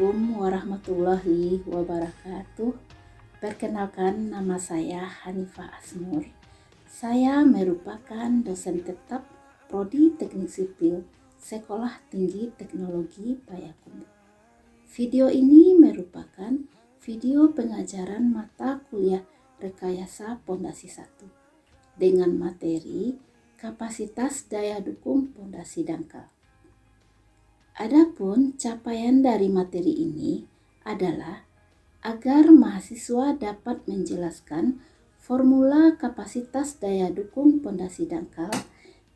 Assalamualaikum warahmatullahi wabarakatuh. Perkenalkan, nama saya Hanifah Asnur. Saya merupakan dosen tetap Prodi Teknik Sipil Sekolah Tinggi Teknologi Payakumbuh. Video ini merupakan video pengajaran mata kuliah Rekayasa Pondasi 1 dengan materi Kapasitas Daya Dukung Pondasi Dangkal. Adapun capaian dari materi ini adalah agar mahasiswa dapat menjelaskan formula kapasitas daya dukung pondasi dangkal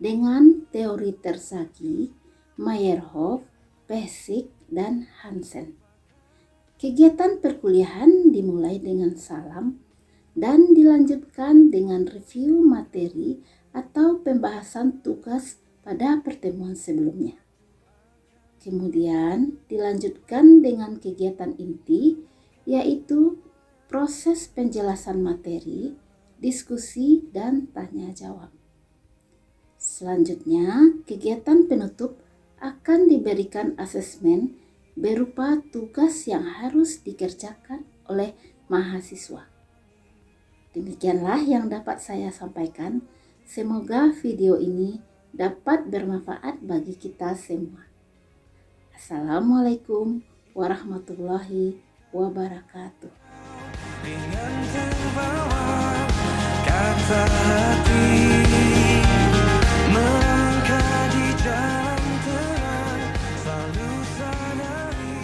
dengan teori Terzaghi, Meyerhof, Pesik, dan Hansen. Kegiatan perkuliahan dimulai dengan salam dan dilanjutkan dengan review materi atau pembahasan tugas pada pertemuan sebelumnya. Kemudian dilanjutkan dengan kegiatan inti, yaitu proses penjelasan materi, diskusi, dan tanya jawab. Selanjutnya, kegiatan penutup akan diberikan asesmen berupa tugas yang harus dikerjakan oleh mahasiswa. Demikianlah yang dapat saya sampaikan. Semoga video ini dapat bermanfaat bagi kita semua. Assalamualaikum warahmatullahi wabarakatuh. Dengan terbawa kata hati melangkah di jalan terang, selalu sadari.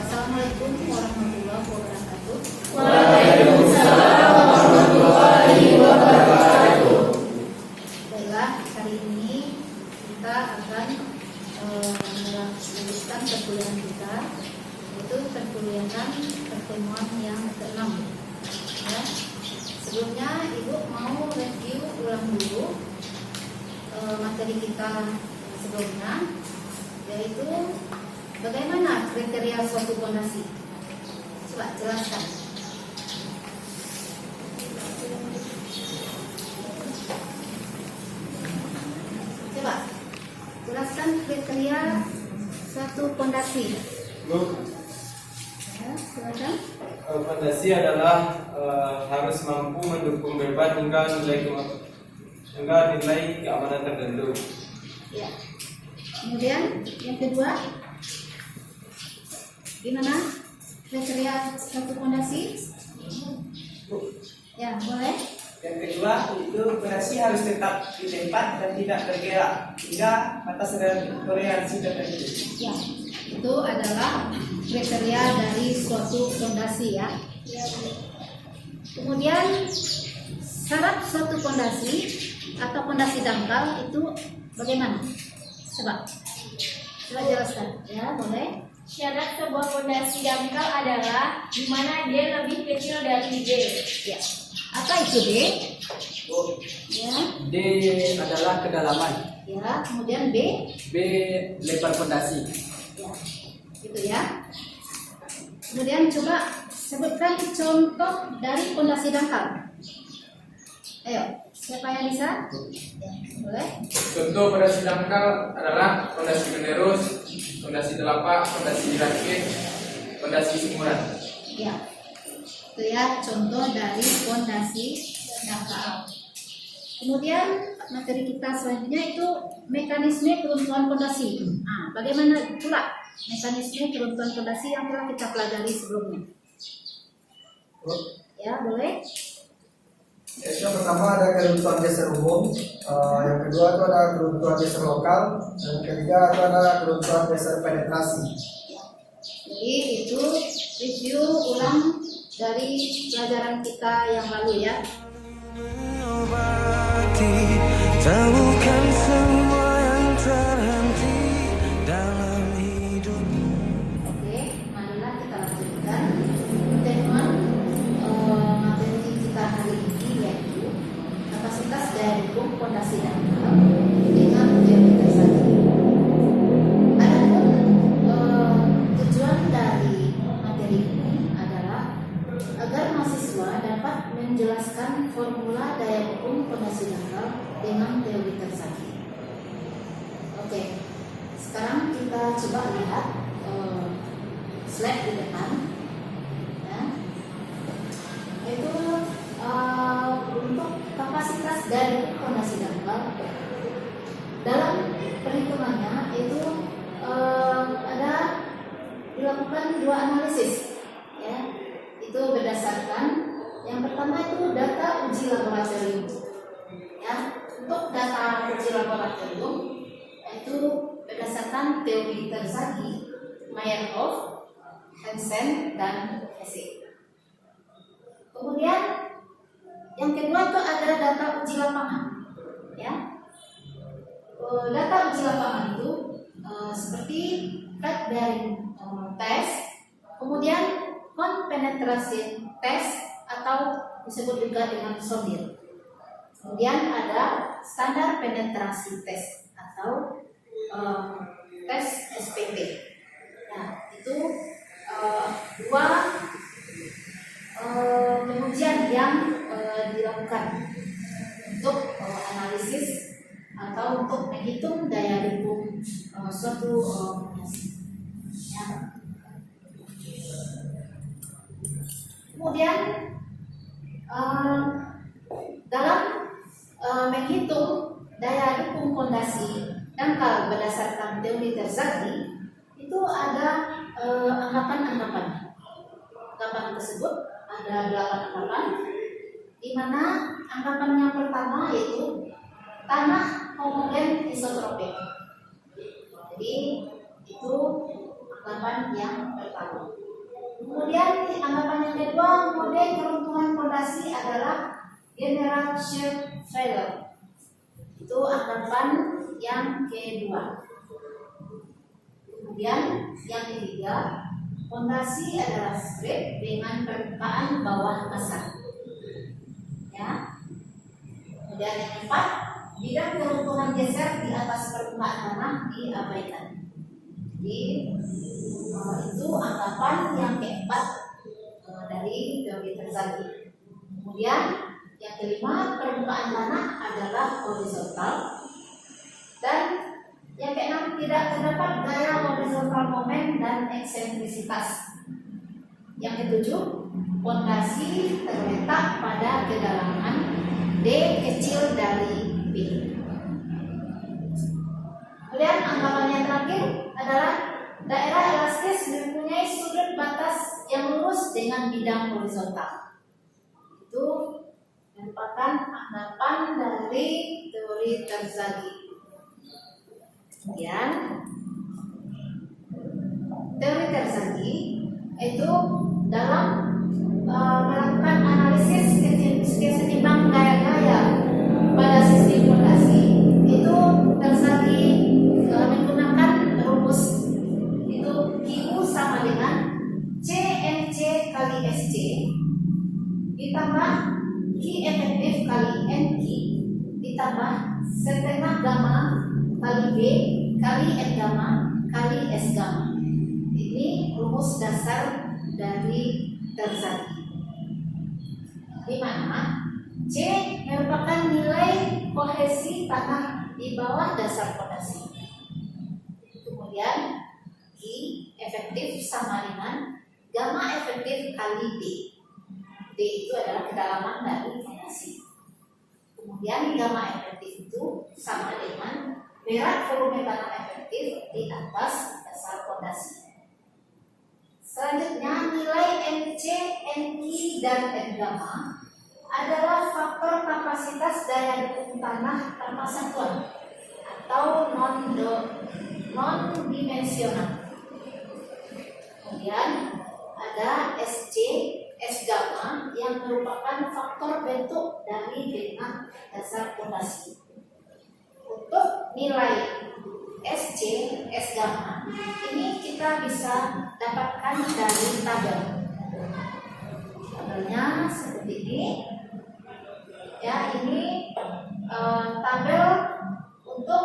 Assalamualaikum warahmatullahi wabarakatuh. Waalaikumsalam warahmatullahi wabarakatuh. Baiklah, hari ini kita akan melanjutkan perkuliahan kita, yaitu perkuliahan pertemuan yang ke-6 ya. Sebelumnya Ibu mau review ulang dulu materi kita sebelumnya, yaitu bagaimana kriteria suatu pondasi. Coba jelaskan. Coba jelaskan kriteria suatu pondasi. Ya, silakan. Pondasi adalah harus mampu mendukung beban hingga nilai keamanan tertentu. Ya. Kemudian yang kedua, gimana kriteria suatu pondasi? Ya, boleh. Yang kedua, itu pondasi harus tetap di tempat dan tidak bergerak hingga batas toleransi tertentu. Ya, itu adalah kriteria dari suatu pondasi ya. Kemudian syarat suatu pondasi atau pondasi dangkal itu bagaimana? Coba jelaskan ya, boleh. Syarat sebuah pondasi dangkal adalah di mana dia lebih kecil dari D. Ya. Apa itu D? Ya. D adalah kedalaman. Ya. Kemudian B? B lebar pondasi. Ya. Gitu ya. Kemudian coba sebutkan contoh dari pondasi dangkal. Ayo, siapa yang bisa? Ya, boleh. Contoh pondasi dangkal adalah pondasi menerus, pondasi telapak, pondasi rakit, pondasi sumuran. Ya. Itu ya contoh dari pondasi dangkal. Kemudian materi kita selanjutnya itu mekanisme keruntuhan pondasi. Nah, bagaimana pula mekanisme keruntuhan pondasi yang telah kita pelajari sebelumnya? Ya, boleh. Yang pertama ada keruntuhan geser umum, yang kedua itu ada keruntuhan geser lokal, dan ketiga itu ada keruntuhan geser penetrasi. Jadi itu review ulang dari pelajaran kita yang lalu ya. Temukan semua yang terhenti dalam hidup. Oke, marilah kita lanjutkan pertemuan materi kita hari ini, yaitu kapasitas daya dukung pondasi dangkal dengan teori Terzaghi. Adapun tujuan dari materi ini adalah agar mahasiswa dapat menjelaskan formula daya dukung pondasi dangkal dengan teori Terzaghi. Oke, sekarang kita coba lihat slide di depan. Ya. Itu untuk kapasitas dari fondasi dangkal. Dalam perhitungannya itu ada dilakukan dua analisis, ya. Itu berdasarkan yang pertama itu data uji laboratorium, ya. Untuk data uji laboratorium itu berdasarkan teori Terzaghi, Meyerhof, Hansen, dan Hesse. Kemudian yang kedua itu ada data uji lapangan, ya. Data uji lapangan itu seperti flat bearing test, kemudian penetrasi test atau disebut juga dengan sondir. Kemudian ada standar penetrasi test atau tes SPT. Nah, itu dua pengujian yang dilakukan untuk analisis atau untuk menghitung daya dukung suatu fondasi. Ya. Kemudian dalam menghitung daya dukung fondasi dangkal berdasarkan teori Terzaghi itu ada anggapan-anggapan. Anggapan tersebut ada 8 anggapan, di mana anggapan yang pertama yaitu tanah homogen isotropik. Jadi itu anggapan yang pertama. Kemudian anggapan yang kedua, mode keruntuhan fondasi adalah general shear failure. Itu anggapan yang kedua. Kemudian yang ketiga, fondasi adalah strip dengan permukaan bawah kasar. Ya. Kemudian yang keempat, bidang keruntuhan geser di atas permukaan tanah diabaikan. Jadi itu anggapan yang keempat dari teori Terzaghi. Kemudian yang kelima, permukaan tanah adalah horizontal. Dan yang keenam, tidak terdapat gaya horizontal moment dan eksentrisitas. Yang ketujuh, fondasi terletak pada kedalaman D kecil dari B. Kemudian anggapan yang terakhir adalah daerah elastis mempunyai sudut batas yang lurus dengan bidang horizontal. Itu merupakan anggapan dari teori Terzaghi. Kemudian teori Terzaghi itu dalam melakukan analisis kesetimbang gaya-gaya pada sistem fondasi itu Terzaghi menggunakan rumus itu Q sama dengan CNC kali SC ditambah Q efektif kali NQ ditambah setengah gamma kali B kali N gamma kali S gamma. Ini rumus dasar dari Terzaghi, di mana C merupakan nilai kohesi tanah di bawah dasar fondasi. Kemudian Q efektif sama dengan gamma efektif kali D. D itu adalah kedalaman dari fondasi. Kemudian gamma efektif itu sama dengan berat volume tanah efektif di atas dasar fondasi. Selanjutnya, nilai NC, NQ, dan N gamma adalah faktor kapasitas daya dukung tanah tanpa satuan atau non-dimensional. Kemudian ada SC, S gamma yang merupakan faktor bentuk dari denah dasar fondasi. Untuk nilai SC, S gamma ini kita bisa dapatkan dari tabel. Tabelnya seperti ini. Ya, ini tabel untuk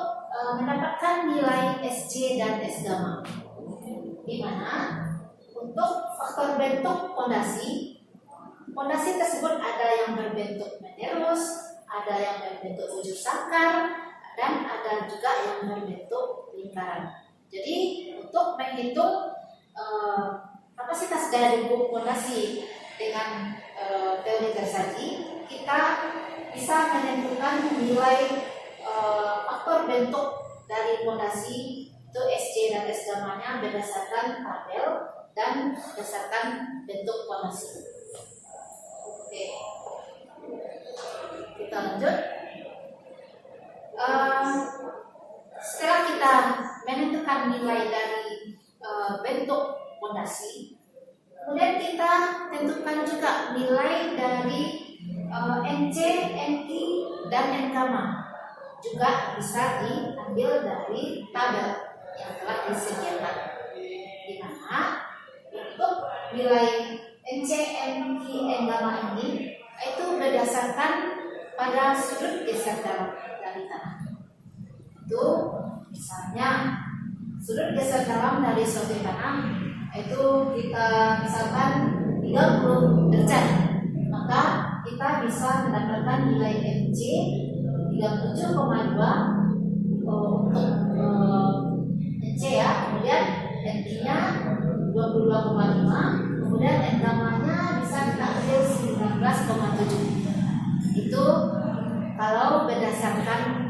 mendapatkan nilai SC dan S gamma. Di mana untuk faktor bentuk fondasi tersebut ada yang berbentuk menerus, ada yang berbentuk bujur sangkar, dan ada juga yang berbentuk lingkaran. Jadi untuk menghitung kapasitas daya dukung fondasi dengan teori tersaji, kita bisa menentukan nilai faktor bentuk dari fondasi itu SC dan S gamanya berdasarkan tabel dan berdasarkan bentuk fondasi. Oke, kita lanjut. Setelah kita menentukan nilai dari bentuk fondasi, kemudian kita tentukan juga nilai dari NC, NQ, dan N gamma. Juga bisa diambil dari tabel yang telah disediakan. Di mana untuk nilai NC, NQ, N gamma ini itu berdasarkan pada sudut geser dalam dari tanah. Itu misalnya sudut geser dalam dari suatu tanah itu kita misalkan 30 derajat, maka kita bisa mendapatkan nilai NC 37,2 untuk NC ya, kemudian NQ-nya 22,5, kemudian N gamma-nya bisa kita ambil 19,7. Itu kalau berdasarkan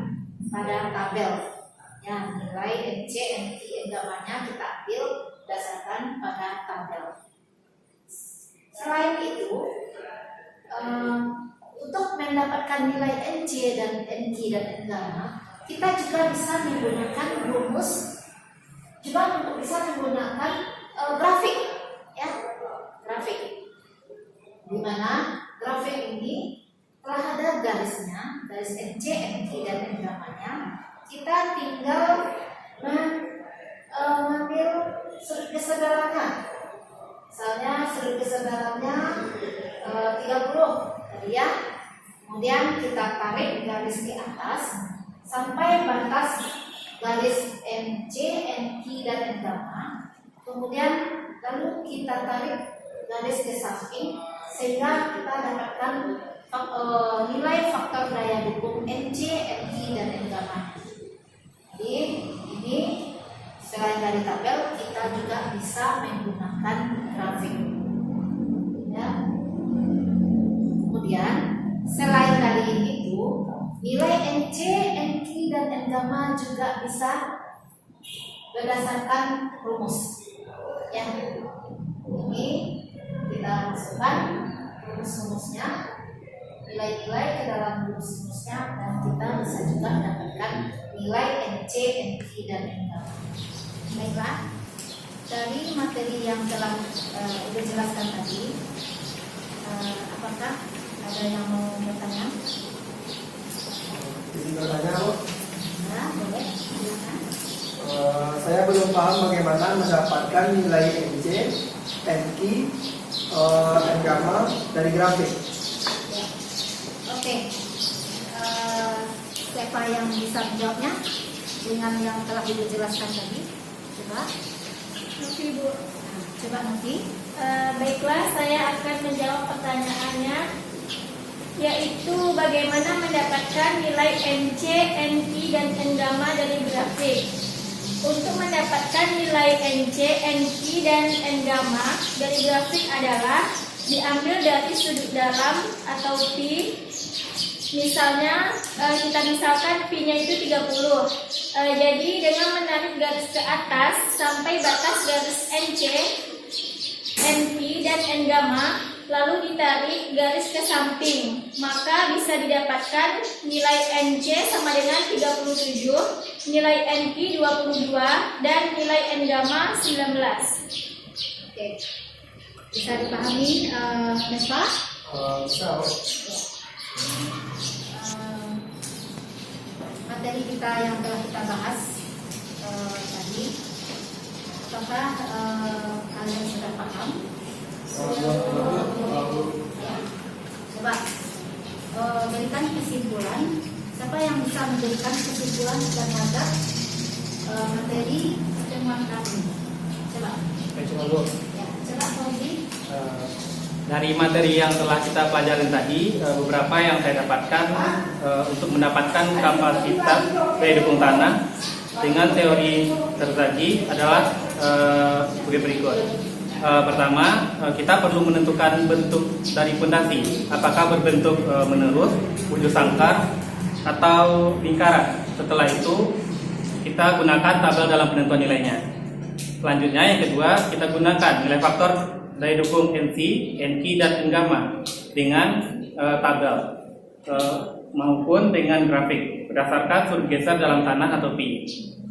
pada tabel ya, nilai NC, NQ, N gamma-nya kita ambil berdasarkan pada tabel. Selain itu, untuk mendapatkan nilai NC dan NQ dan N gamma, kita juga bisa menggunakan rumus, juga bisa menggunakan grafik ya, grafik. Di mana grafik ini telah ada garisnya, garis NC, NQ dan N gamma-nya. Kita tinggal mengambil sudut geser dalamnya. Misalnya sudut geser dalamnya 30 tadi ya. Kemudian kita tarik garis di atas sampai batas garis NC, NQ dan N gamma. Kemudian lalu kita tarik garis ke samping sehingga kita dapatkan nilai faktor daya dukung NC, NQ dan N gamma. Jadi ini selain dari tabel, kita juga bisa menggunakan grafik. Ya. Kemudian selain dari itu, nilai NC, NQ dan N gamma juga bisa berdasarkan rumus. Ya, ini kita masukkan rumus-rumusnya, nilai-nilai ke dalam rumus-rumusnya, dan kita bisa juga mendapatkan nilai NC, NQ dan N gamma. Baiklah, dari materi yang telah dijelaskan tadi, apakah ada yang mau bertanya? Izin bertanya, Bu. Ya, boleh. Silakan. Saya belum paham bagaimana mendapatkan nilai NC, NQ, N gamma dari grafik. Ya. Oke. Siapa yang bisa menjawabnya dengan yang telah dijelaskan tadi? Coba. Oke, Bu. Coba nanti. Baiklah, saya akan menjawab pertanyaannya, yaitu bagaimana mendapatkan nilai NC, NQ, dan N gamma dari grafik. Untuk mendapatkan nilai NC, NQ, dan N gamma dari grafik adalah diambil dari sudut dalam atau pi. Misalnya kita misalkan pi-nya itu 30. Jadi dengan menarik garis ke atas sampai batas garis NC, NQ, dan N gamma, lalu ditarik garis ke samping, maka bisa didapatkan nilai NC sama dengan 37, nilai NQ 22, dan nilai N gamma 19. Oke. Bisa dipahami, Nespa? Bisa, Bu. Materi kita yang telah kita bahas tadi, apakah kalian sudah paham? Ya. Coba berikan kesimpulan. Siapa yang bisa memberikan kesimpulan terhadap materi pertemuan kami? Coba. Ya, coba Fauzi. Dari materi yang telah kita pelajari tadi, beberapa yang saya dapatkan untuk mendapatkan kapasitas daya dukung tanah dengan teori tersaji adalah sebagai berikut. Pertama, kita perlu menentukan bentuk dari pondasi, apakah berbentuk menerus, bujur sangkar, atau lingkaran. Setelah itu, kita gunakan tabel dalam penentuan nilainya. Selanjutnya, yang kedua, kita gunakan nilai faktor daya dukung NC, NQ, dan N-gamma dengan tabel maupun dengan grafik berdasarkan sudut geser dalam tanah atau pi.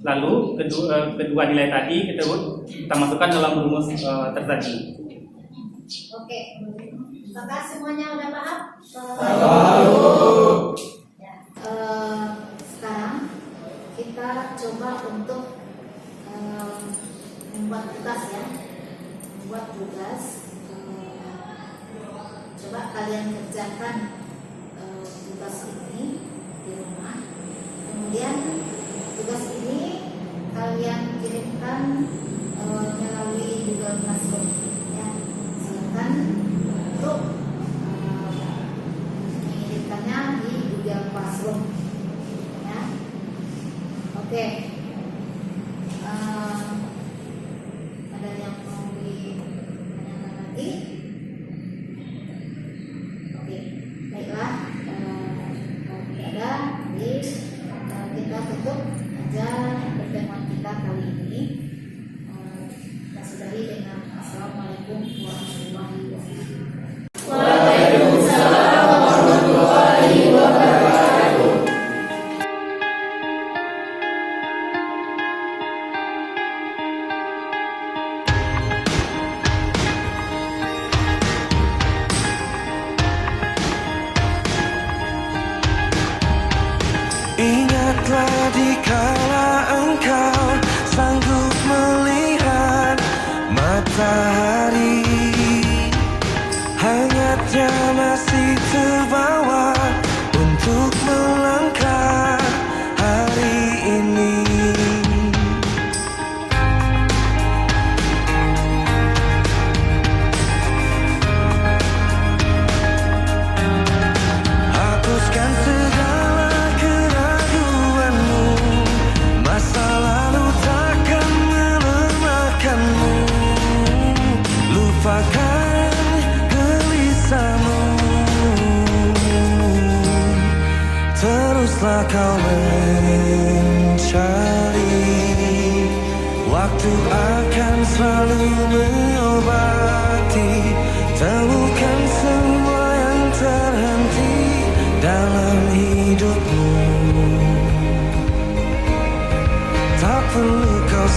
Lalu kedua nilai tadi kita masukkan dalam rumus tersaji. Oke, apakah semuanya udah paham? Ya, sekarang kita coba untuk membuat tugas ya. Membuat tugas. Coba kalian kerjakan tugas ini di rumah. Kemudian tugas ini kalian kirimkan melalui Google Classroom ya. Silakan untuk mengirimkannya di Google Classroom ya. Oke. Ada yang mau ditanyakan lagi? Oke, baiklah. Kalau tidak ada, jadi kita tutup aja pertemuan kita kali ini. Kita sudahi dengan Assalamualaikum warahmatullahi wabarakatuh. Waalaikumsalam warahmatullahi wabarakatuh. Ingatlah dikala engkau sanggup melihat matahari, hangatnya masih terbawa untuk melangkah hari ini. Hapuskan segala keraguanmu, masa lalu takkan melemahkanmu. Lupakan gelisahmu, teruslah kau mencari. Waktu akan selalu mengobati, temukan semua yang terhenti dalam hidupmu. Tak perlu kau